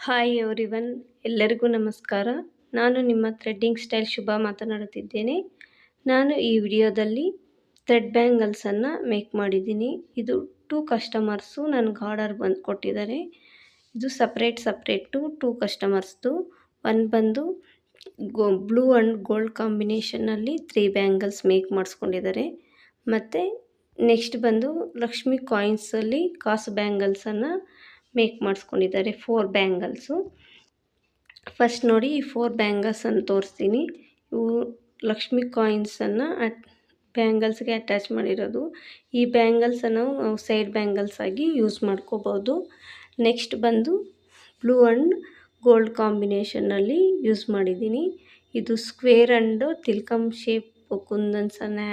Hi everyone, ಎಲ್ಲರಿಗೂ ನಮಸ್ಕಾರ. ನಾನು ನಿಮ್ಮ ಥ್ರೆಡ್ಡಿಂಗ್ ಸ್ಟೈಲ್ ಶುಭ ಮಾತನಾಡುತ್ತಿದ್ದೇನೆ. ನಾನು ಈ ವಿಡಿಯೋದಲ್ಲಿ ಥ್ರೆಡ್ ಬ್ಯಾಂಗಲ್ಸನ್ನು ಮೇಕ್ ಮಾಡಿದ್ದೀನಿ. ಇದು 2 ಕಸ್ಟಮರ್ಸು ನನಗೆ ಆರ್ಡರ್ ಕೊಟ್ಟಿದ್ದಾರೆ. ಇದು ಸಪ್ರೇಟು 2 ಕಸ್ಟಮರ್ಸ್ದು. ಒಂದು ಬಂದು ಬ್ಲೂ ಆ್ಯಂಡ್ ಗೋಲ್ಡ್ ಕಾಂಬಿನೇಷನಲ್ಲಿ 3 ಬ್ಯಾಂಗಲ್ಸ್ ಮೇಕ್ ಮಾಡಿಸ್ಕೊಂಡಿದ್ದಾರೆ. ಮತ್ತು ನೆಕ್ಸ್ಟ್ ಬಂದು ಲಕ್ಷ್ಮಿ ಕಾಯಿನ್ಸಲ್ಲಿ ಕಾಸು ಬ್ಯಾಂಗಲ್ಸನ್ನು ಮೇಕ್ ಮಾಡಿಸ್ಕೊಂಡಿದ್ದಾರೆ, 4 ಬ್ಯಾಂಗಲ್ಸು. ಫಸ್ಟ್ ನೋಡಿ, ಈ 4 ಬ್ಯಾಂಗಲ್ಸನ್ನು ತೋರಿಸ್ತೀನಿ. ಇವು ಲಕ್ಷ್ಮಿ ಕಾಯಿನ್ಸನ್ನು ಬ್ಯಾಂಗಲ್ಸ್ಗೆ ಅಟ್ಯಾಚ್ ಮಾಡಿರೋದು. ಈ ಬ್ಯಾಂಗಲ್ಸನ್ನು ನಾವು ಸೈಡ್ ಬ್ಯಾಂಗಲ್ಸ್ ಆಗಿ ಯೂಸ್ ಮಾಡ್ಕೋಬೋದು. ನೆಕ್ಸ್ಟ್ ಬಂದು ಬ್ಲೂ ಆ್ಯಂಡ್ ಗೋಲ್ಡ್ ಕಾಂಬಿನೇಷನ್ನಲ್ಲಿ ಯೂಸ್ ಮಾಡಿದ್ದೀನಿ. ಇದು ಸ್ಕ್ವೇರ್ ಆ್ಯಂಡ್ ತಿಲ್ಕಮ್ ಶೇಪ್ ಕುಂದನ್ಸನ್ನು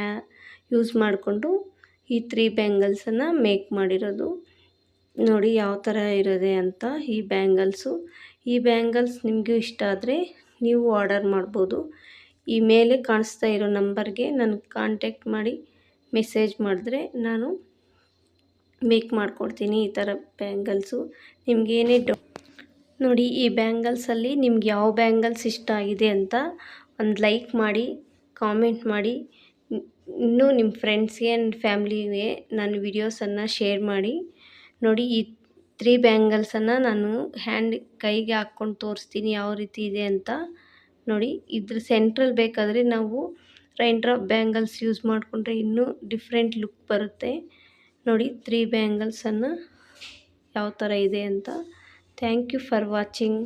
ಯೂಸ್ ಮಾಡಿಕೊಂಡು ಈ 3 ಬ್ಯಾಂಗಲ್ಸನ್ನು ಮೇಕ್ ಮಾಡಿರೋದು. ನೋಡಿ ಯಾವ ಥರ ಇರೋದೆ ಅಂತ ಈ ಬ್ಯಾಂಗಲ್ಸು. ಈ ಬ್ಯಾಂಗಲ್ಸ್ ನಿಮಗೂ ಇಷ್ಟ ಆದರೆ ನೀವು ಆರ್ಡರ್ ಮಾಡ್ಬೋದು. ಈ ಮೇಲೆ ಕಾಣಿಸ್ತಾ ಇರೋ ನಂಬರ್ಗೆ ನನಗೆ ಕಾಂಟ್ಯಾಕ್ಟ್ ಮಾಡಿ ಮೆಸೇಜ್ ಮಾಡಿದ್ರೆ ನಾನು ಮೇಕ್ ಮಾಡಿಕೊಡ್ತೀನಿ ಈ ಥರ ಬ್ಯಾಂಗಲ್ಸು. ನಿಮಗೇನೇ ನೋಡಿ, ಈ ಬ್ಯಾಂಗಲ್ಸಲ್ಲಿ ನಿಮ್ಗೆ ಯಾವ ಬ್ಯಾಂಗಲ್ಸ್ ಇಷ್ಟ ಆಗಿದೆ ಅಂತ ಒಂದು ಲೈಕ್ ಮಾಡಿ, ಕಾಮೆಂಟ್ ಮಾಡಿ. ಇನ್ನೂ ನಿಮ್ಮ ಫ್ರೆಂಡ್ಸ್ಗೆ ಆ್ಯಂಡ್ ಫ್ಯಾಮ್ಲಿಗೆ ನನ್ನ ವಿಡಿಯೋಸನ್ನು ಶೇರ್ ಮಾಡಿ. ನೋಡಿ, ಈ 3 ಬ್ಯಾಂಗಲ್ಸನ್ನು ನಾನು ಕೈಗೆ ಹಾಕ್ಕೊಂಡು ತೋರಿಸ್ತೀನಿ ಯಾವ ರೀತಿ ಇದೆ ಅಂತ. ನೋಡಿ, ಇದ್ರ ಸೆಂಟ್ರಲ್ಲಿ ಬೇಕಾದರೆ ನಾವು ರೈನ್ ಡ್ರಾಪ್ ಬ್ಯಾಂಗಲ್ಸ್ ಯೂಸ್ ಮಾಡಿಕೊಂಡ್ರೆ ಇನ್ನೂ ಡಿಫ್ರೆಂಟ್ ಲುಕ್ ಬರುತ್ತೆ. ನೋಡಿ 3 ಬ್ಯಾಂಗಲ್ಸನ್ನು ಯಾವ ಥರ ಇದೆ ಅಂತ. Thank you for watching.